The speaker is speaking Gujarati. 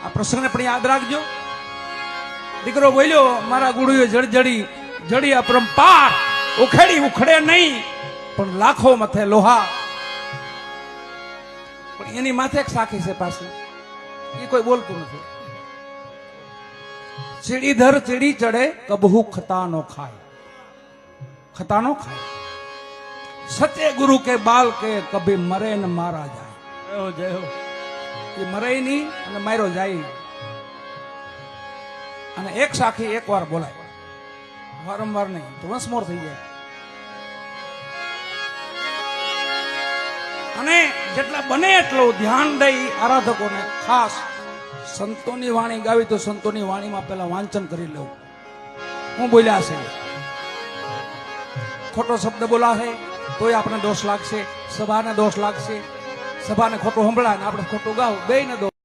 આ પ્રસંગને પણ યાદ રાખજો. દીકરો બોલ્યો મારા ગુરુએ જડી અપરંપાર ઉખેડી ઉખડે નહીં પણ લાખો માથે લોહા. પણ એની માથે એક સાખી છે પાછી, એ કોઈ બોલતું નથી. ચીડીધર ચીડી ચડે કબહુ ખતાનો ખાય, ખતાનો ખાય. સત્ય ગુરુ કે બાલ કે કભી મરે ને મારા જાય. જય હો. એ મરે નહીં અને માર્યો જાય. અને એક સાખી એક વાર બોલાય, વારંવાર નહીં તો વંસ મોર થઈ જાય. અને જેટલા બને એટલું ધ્યાન દઈ આરાધકોને ખાસ સંતોની વાણી ગાવી તો સંતોની વાણીમાં પેલા વાંચન કરી લેવું. હું બોલ્યા છે, ખોટો શબ્દ બોલાશે તોય આપણે દોષ લાગશે, સભાને દોષ લાગશે. સભાને ખોટું સંભળાય ને આપણે ખોટું ગાવ, બેયને દોષ.